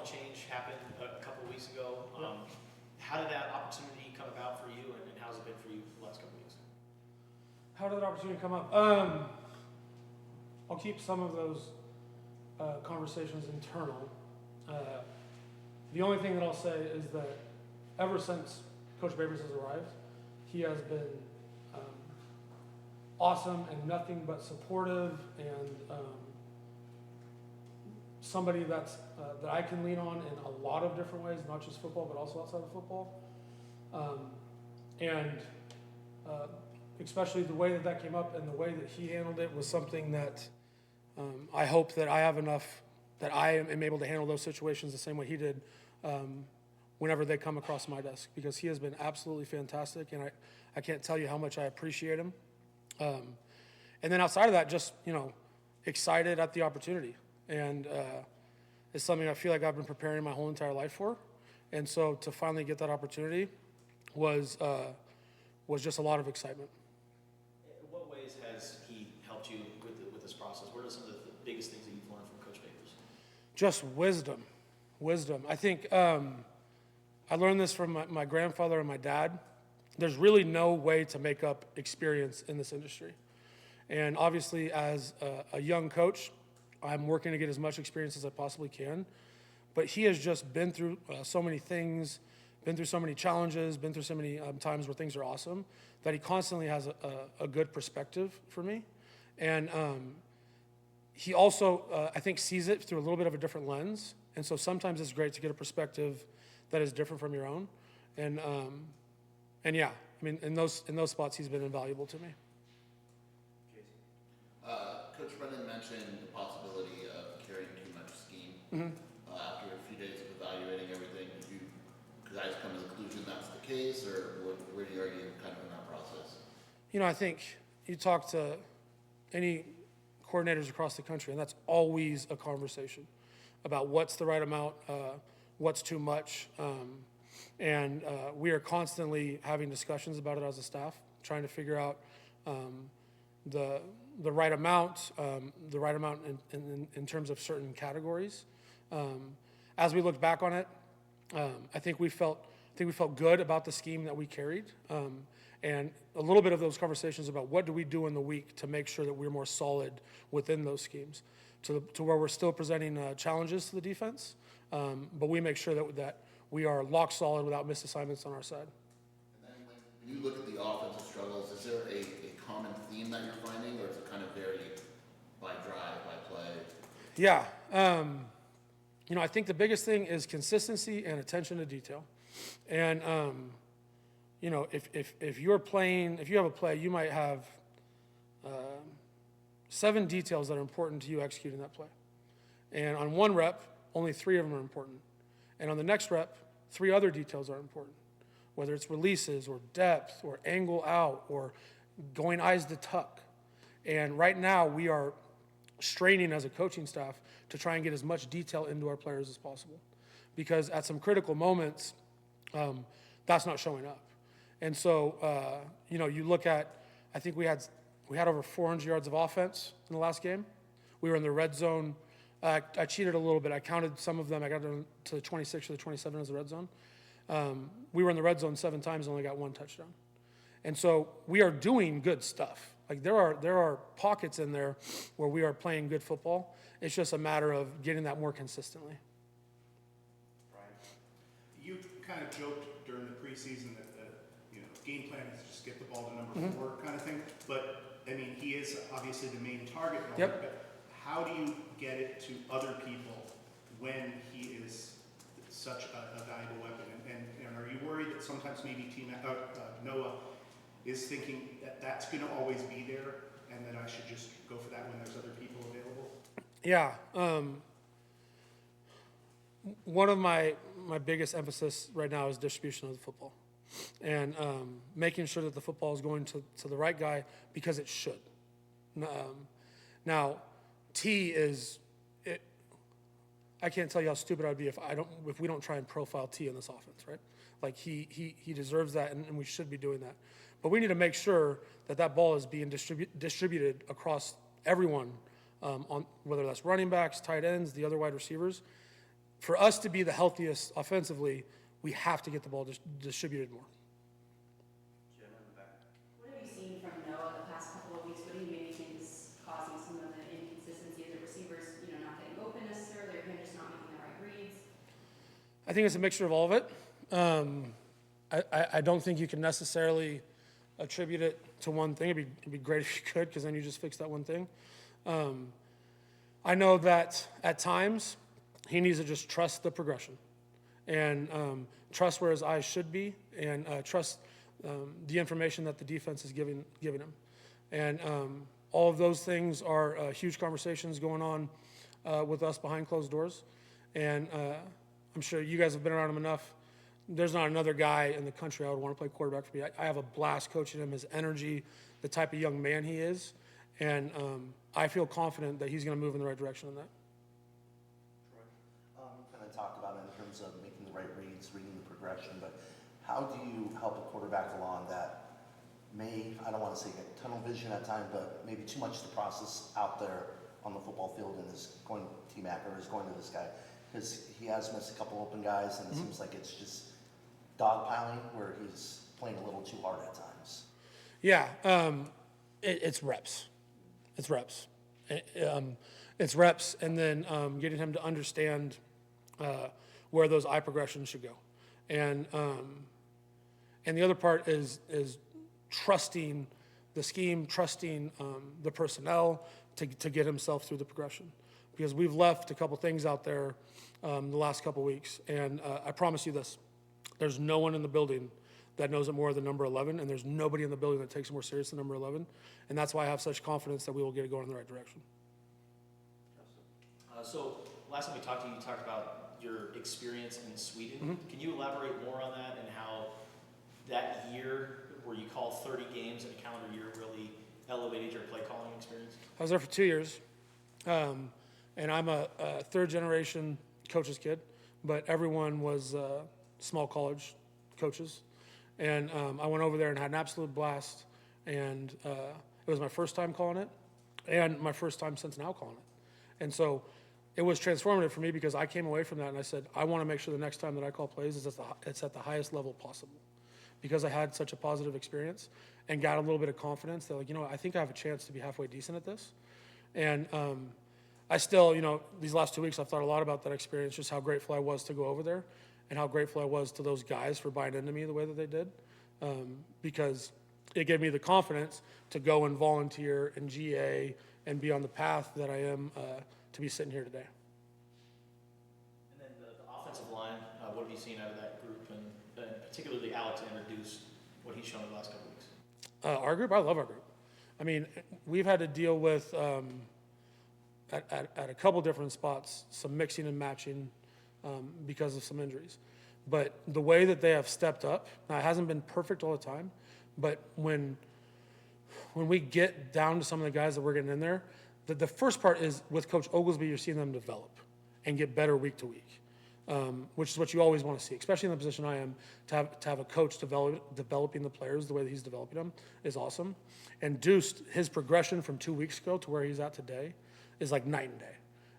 life-altering change happened a couple of weeks ago. How did that opportunity come about for you, and how's it been for you the last couple of weeks? How did that opportunity come up? I'll keep some of those conversations internal. The only thing that I'll say is that ever since Coach Babers has arrived, he has been awesome and nothing but supportive, and somebody that I can lean on in a lot of different ways, not just football, but also outside of football. And especially the way that came up and the way that he handled it was something that I hope that I have enough, that I am able to handle those situations the same way he did whenever they come across my desk, because he has been absolutely fantastic, and I can't tell you how much I appreciate him. And then outside of that, just, excited at the opportunity. And it's something I feel like I've been preparing my whole entire life for. And so to finally get that opportunity was just a lot of excitement. In what ways has he helped you with this process? What are some of the biggest things that you've learned from Coach Babers? Just wisdom. I think I learned this from my grandfather and my dad. There's really no way to make up experience in this industry. And obviously, as a young coach, I'm working to get as much experience as I possibly can. But he has just been through so many things, been through so many challenges, been through so many times where things are awesome, that he constantly has a good perspective for me. And he also, I think, sees it through a little bit of a different lens. And so sometimes it's great to get a perspective that is different from your own. And yeah, I mean, in those spots, he's been invaluable to me. Coach Brennan mentioned the possibility of carrying too much scheme. After a few days of evaluating everything, did you guys come to the conclusion that's the case, or where are you kind of in that process? I think you talk to any coordinators across the country, and that's always a conversation about what's the right amount, what's too much. And we are constantly having discussions about it as a staff, trying to figure out the right amount, in terms of certain categories. As we look back on it, I think we felt good about the scheme that we carried, and a little bit of those conversations about what do we do in the week to make sure that we're more solid within those schemes, to where we're still presenting challenges to the defense, but we make sure that we are lock solid without missed assignments on our side. And then when you look at the offensive struggles, is there a common theme that you're finding, or is it kind of vary by drive, by play? Yeah. I think the biggest thing is consistency and attention to detail. And, if you have a play, you might have 7 details that are important to you executing that play. And on one rep, only 3 of them are important. And on the next rep, 3 other details are important, whether it's releases or depth or angle out or going eyes to tuck. And right now we are straining as a coaching staff to try and get as much detail into our players as possible, because at some critical moments, that's not showing up. And so, you look at, I think we had over 400 yards of offense in the last game. We were in the red zone. I cheated a little bit. I counted some of them. I got to the 26 or the 27 as the red zone. We were in the red zone 7 times and only got 1 touchdown. And so we are doing good stuff. Like there are pockets in there where we are playing good football. It's just a matter of getting that more consistently. Brian, you kind of joked during the preseason that the game plan is just get the ball to number 4 kind of thing. But I mean, he is obviously the main target. Yep. But how do you get it to other people when he is such a valuable weapon? And are you worried that sometimes maybe Noah is thinking that that's going to always be there, and that I should just go for that when there's other people available? Yeah. One of my biggest emphasis right now is distribution of the football, and making sure that the football is going to the right guy, because it should. Now, T is it. I can't tell you how stupid I'd be if we don't try and profile T in this offense, right? Like he deserves that, and we should be doing that. But we need to make sure that ball is being distributed across everyone, on whether that's running backs, tight ends, the other wide receivers. for us to be the healthiest offensively, we have to get the ball distributed more. What have you seen from Noah the past couple of weeks? What do you maybe think is causing some of the inconsistency of the receivers, not getting open necessarily, or him just not making the right reads? I think it's a mixture of all of it. I don't think you can necessarily attribute it to one thing. It'd be great if you could, because then you just fix that one thing. I know that at times he needs to just trust the progression and trust where his eyes should be, and trust the information that the defense is giving him. And all of those things are huge conversations going on with us behind closed doors. And I'm sure you guys have been around him enough. There's not another guy in the country I would want to play quarterback for me. I have a blast coaching him, his energy, the type of young man he is. And I feel confident that he's going to move in the right direction on that. Kind of talked about it in terms of making the right reads, reading the progression, but how do you help a quarterback along that may, I don't want to say get tunnel vision at times, but maybe too much to process out there on the football field and is going to T-Mac or is going to this guy? Because he has missed a couple open guys, and it seems like it's just dogpiling where he's playing a little too hard at times. Yeah, it's reps. It's reps. It's reps, and then getting him to understand where those eye progressions should go. And the other part is trusting the scheme, trusting the personnel to get himself through the progression. Because we've left a couple things out there the last couple weeks, and I promise you this: there's no one in the building that knows it more than number 11, and there's nobody in the building that takes it more serious than number 11, and that's why I have such confidence that we will get it going in the right direction. So last time we talked to you, you talked about your experience in Sweden. Can you elaborate more on that and how that year where you call 30 games in a calendar year really elevated your play calling experience? I was there for 2 years, and I'm a third-generation coach's kid, but everyone was small college coaches. And I went over there and had an absolute blast, and it was my first time calling it, and my first time since now calling it. And so it was transformative for me, because I came away from that and I said, I want to make sure the next time that I call plays is it's at the highest level possible, because I had such a positive experience and got a little bit of confidence that, I think I have a chance to be halfway decent at this. And I still, these last 2 weeks, I've thought a lot about that experience, just how grateful I was to go over there, and how grateful I was to those guys for buying into me the way that they did, because it gave me the confidence to go and volunteer in GA and be on the path that I am to be sitting here today. And then the offensive line, what have you seen out of that group, and particularly Alex introduced what he's shown the last couple weeks? Our group, I love our group. I mean, we've had to deal with, at a couple different spots, some mixing and matching because of some injuries. But the way that they have stepped up, now it hasn't been perfect all the time, but when we get down to some of the guys that we're getting in there, the first part is with Coach Oglesby, you're seeing them develop and get better week to week, which is what you always want to see, especially in the position I am. To have a coach developing the players the way that he's developing them is awesome. And Deuce, his progression from 2 weeks ago to where he's at today is like night and day.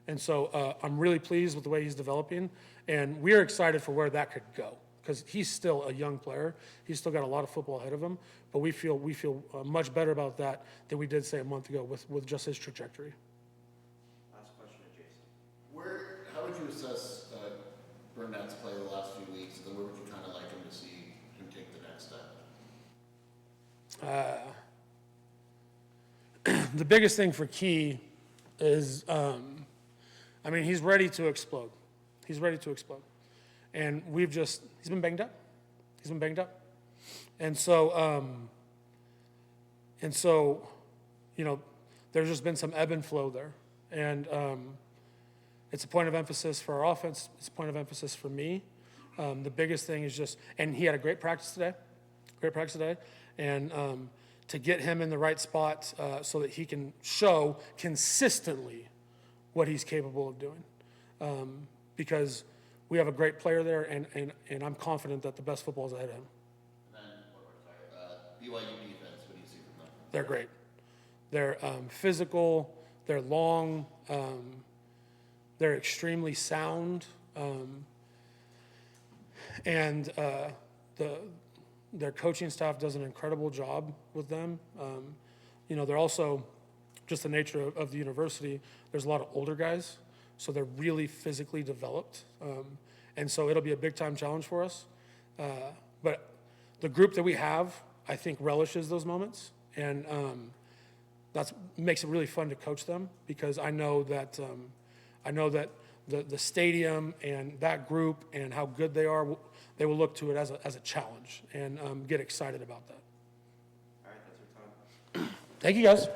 And so I'm really pleased with the way he's developing, and we're excited for where that could go, because he's still a young player. He's still got a lot of football ahead of him, but we feel much better about that than we did, say, a month ago with just his trajectory. Last question to Jason. How would you assess Burnett's play the last few weeks, and then where would you kind of like him to see him take the next step? The biggest thing for Key is, he's ready to explode. He's ready to explode. And he's been banged up. And so, there's just been some ebb and flow there. And it's a point of emphasis for our offense. It's a point of emphasis for me. The biggest thing is and he had a great practice today. And to get him in the right spot so that he can show consistently what he's capable of doing. Because we have a great player there, and I'm confident that the best football is ahead of him. And then, BYU defense, what do you see from them? They're great. They're physical, they're long, they're extremely sound And their coaching staff does an incredible job with them. You know, they're also, just the nature of the university, there's a lot of older guys, so they're really physically developed. And so it'll be a big time challenge for us. But the group that we have, I think, relishes those moments. And that makes it really fun to coach them, because I know that the stadium and that group and how good they are, they will look to it as a challenge and get excited about that. All right, that's our time. Thank you, guys.